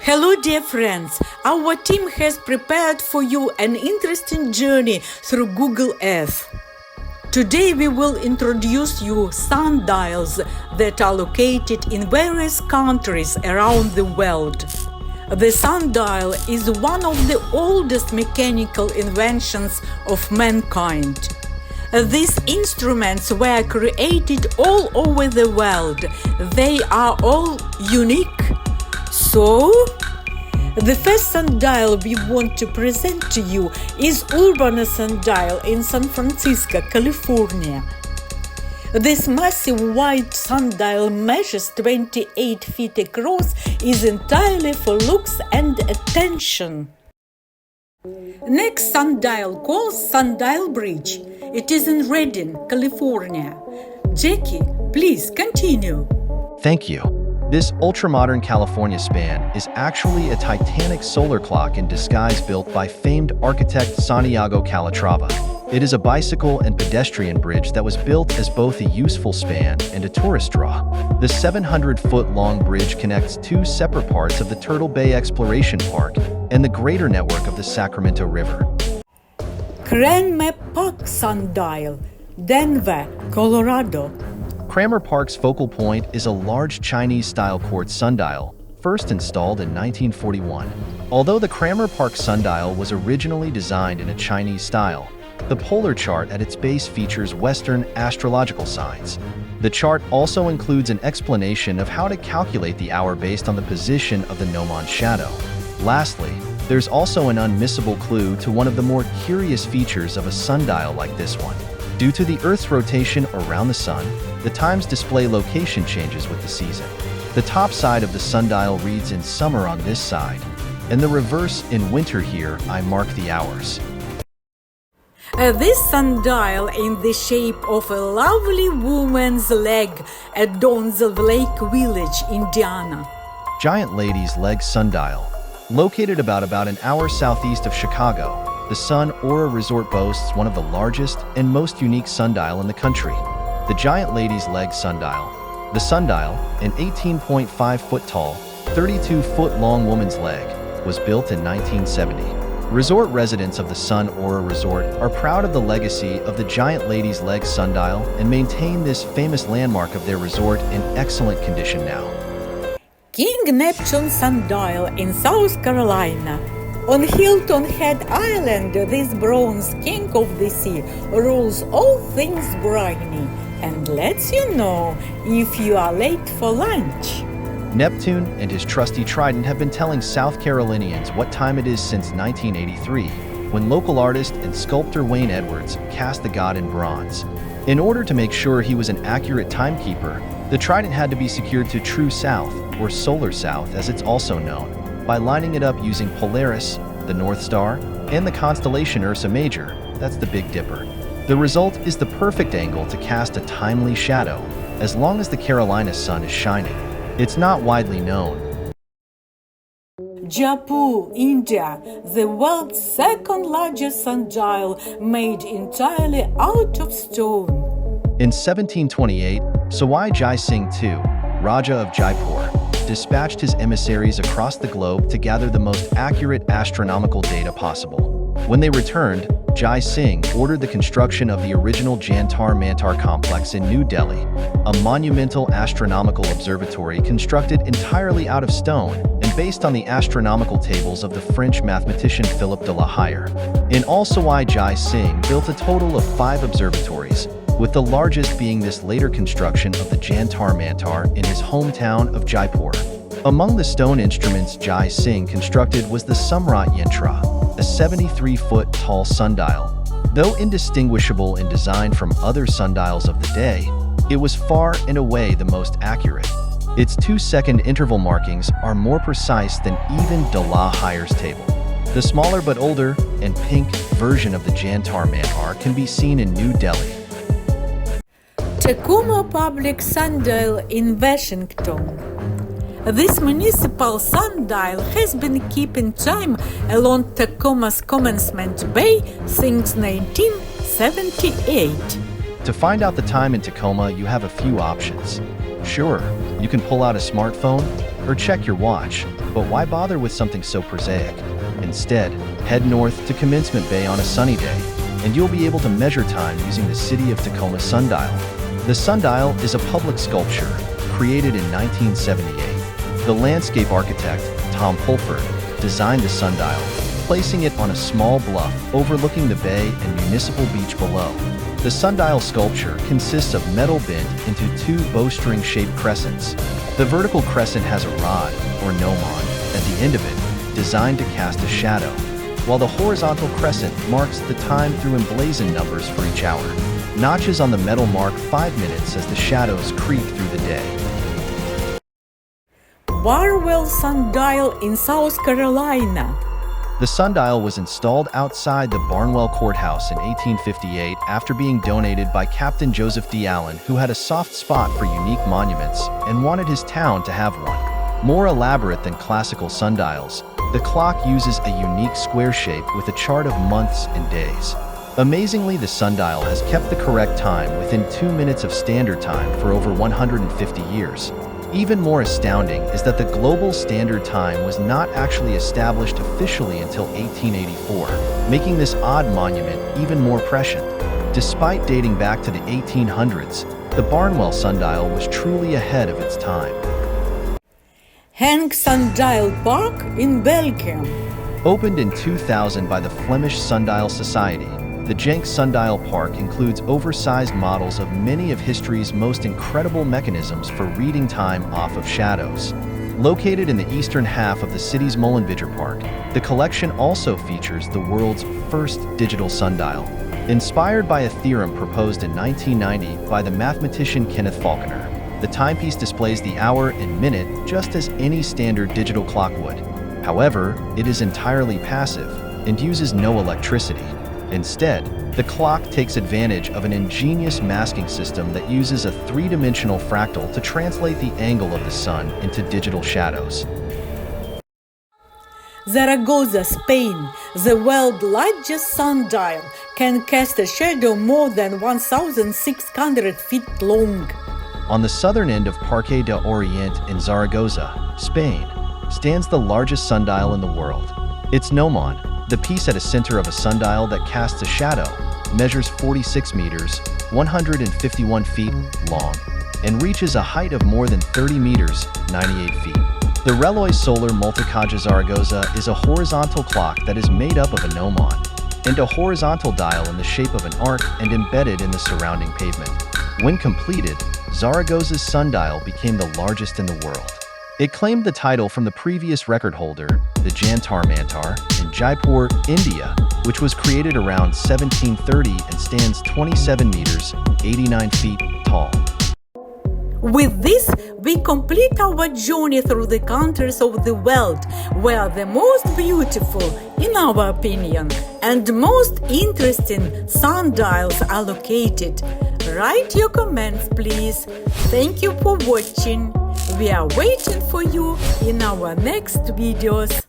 Hello, dear friends. Our team has prepared for you an interesting journey through Google Earth. Today we will introduce you sundials that are located in various countries around the world. The sundial is one of the oldest mechanical inventions of mankind. These instruments were created all over the world. They are all unique. So, the first sundial we want to present to you is Urbana Sundial in San Francisco, California. This massive white sundial measures 28 feet across, is entirely for looks and attention. Next sundial called Sundial Bridge. It is in Redding, California. Jackie, please continue. Thank you. This ultra-modern California span is actually a Titanic solar clock in disguise built by famed architect Santiago Calatrava. It is a bicycle and pedestrian bridge that was built as both a useful span and a tourist draw. The 700-foot-long bridge connects two separate parts of the Turtle Bay Exploration Park and the greater network of the Sacramento River. Cranmer Park Sundial, Denver, Colorado. Cranmer Park's focal point is a large Chinese-style quartz sundial, first installed in 1941. Although the Cranmer Park sundial was originally designed in a Chinese style, the polar chart at its base features Western astrological signs. The chart also includes an explanation of how to calculate the hour based on the position of the gnomon shadow. Lastly, there's also an unmissable clue to one of the more curious features of a sundial like this one. Due to the Earth's rotation around the sun, the time's display location changes with the season. The top side of the sundial reads in summer on this side, and the reverse in winter here. I mark the hours. This sundial in the shape of a lovely woman's leg adorns the Lake Village, Indiana. Giant Lady's Leg Sundial. Located about an hour southeast of Chicago, the Sun Aura Resort boasts one of the largest and most unique sundial in the country. The Giant Lady's Leg Sundial. The sundial, an 18.5-foot-tall, 32-foot-long woman's leg, was built in 1970. Resort residents of the Sun Aura Resort are proud of the legacy of the Giant Lady's Leg Sundial and maintain this famous landmark of their resort in excellent condition now. King Neptune Sundial in South Carolina. On Hilton Head Island, this bronze king of the sea rules all things briny and lets you know if you are late for lunch. Neptune and his trusty trident have been telling South Carolinians what time it is since 1983, when local artist and sculptor Wayne Edwards cast the god in bronze. In order to make sure he was an accurate timekeeper, the trident had to be secured to true south, or solar south as it's also known, by lining it up using Polaris, the North Star, and the constellation Ursa Major, that's the Big Dipper. The result is the perfect angle to cast a timely shadow, as long as the Carolina sun is shining. It's not widely known. Jaipur, India, the world's second largest sundial made entirely out of stone. In 1728, Sawai Jai Singh II, Raja of Jaipur, dispatched his emissaries across the globe to gather the most accurate astronomical data possible. When they returned, Jai Singh ordered the construction of the original Jantar Mantar complex in New Delhi, a monumental astronomical observatory constructed entirely out of stone and based on the astronomical tables of the French mathematician Philippe de la Hire. In all, Sawai Jai Singh built a total of 5 observatories, with the largest being this later construction of the Jantar Mantar in his hometown of Jaipur. Among the stone instruments Jai Singh constructed was the Samrat Yantra, a 73-foot-tall sundial. Though indistinguishable in design from other sundials of the day, it was far and away the most accurate. Its 2-second interval markings are more precise than even de la Hire's table. The smaller but older and pink version of the Jantar Mantar can be seen in New Delhi. Tacoma Public Sundial in Washington. This municipal sundial has been keeping time along Tacoma's Commencement Bay since 1978. To find out the time in Tacoma, you have a few options. Sure, you can pull out a smartphone, or check your watch, but why bother with something so prosaic? Instead, head north to Commencement Bay on a sunny day, and you'll be able to measure time using the City of Tacoma sundial. The sundial is a public sculpture created in 1978. The landscape architect, Tom Pulford, designed the sundial, placing it on a small bluff overlooking the bay and municipal beach below. The sundial sculpture consists of metal bent into two bowstring-shaped crescents. The vertical crescent has a rod, or gnomon, at the end of it, designed to cast a shadow, while the horizontal crescent marks the time through emblazoned numbers for each hour. Notches on the metal mark 5 minutes as the shadows creep through the day. Barwell Sundial in South Carolina. The sundial was installed outside the Barnwell Courthouse in 1858 after being donated by Captain Joseph D. Allen, who had a soft spot for unique monuments and wanted his town to have one. More elaborate than classical sundials, the clock uses a unique square shape with a chart of months and days. Amazingly, the sundial has kept the correct time within 2 minutes of standard time for over 150 years. Even more astounding is that the global standard time was not actually established officially until 1884, making this odd monument even more prescient. Despite dating back to the 1800s, the Barnwell sundial was truly ahead of its time. Hank Sundial Park in Belgium. Opened in 2000 by the Flemish Sundial Society, the Genk Sundial Park includes oversized models of many of history's most incredible mechanisms for reading time off of shadows. Located in the eastern half of the city's Molenbeeger Park, the collection also features the world's first digital sundial. Inspired by a theorem proposed in 1990 by the mathematician Kenneth Faulconer, the timepiece displays the hour and minute just as any standard digital clock would. However, it is entirely passive and uses no electricity. Instead, the clock takes advantage of an ingenious masking system that uses a three-dimensional fractal to translate the angle of the sun into digital shadows. Zaragoza, Spain. The world's largest sundial can cast a shadow more than 1,600 feet long. On the southern end of Parque de Orient in Zaragoza, Spain, stands the largest sundial in the world. Its gnomon, the piece at the center of a sundial that casts a shadow, measures 46 meters, 151 feet long, and reaches a height of more than 30 meters, 98 feet. The Reloj Solar Multicaja Zaragoza is a horizontal clock that is made up of a gnomon and a horizontal dial in the shape of an arc and embedded in the surrounding pavement. When completed, Zaragoza's sundial became the largest in the world. It claimed the title from the previous record holder, the Jantar Mantar, in Jaipur, India, which was created around 1730 and stands 27 meters, 89 feet tall. With this, we complete our journey through the countries of the world, where the most beautiful, in our opinion, and most interesting sundials are located. Write your comments, please. Thank you for watching. We are waiting for you in our next videos.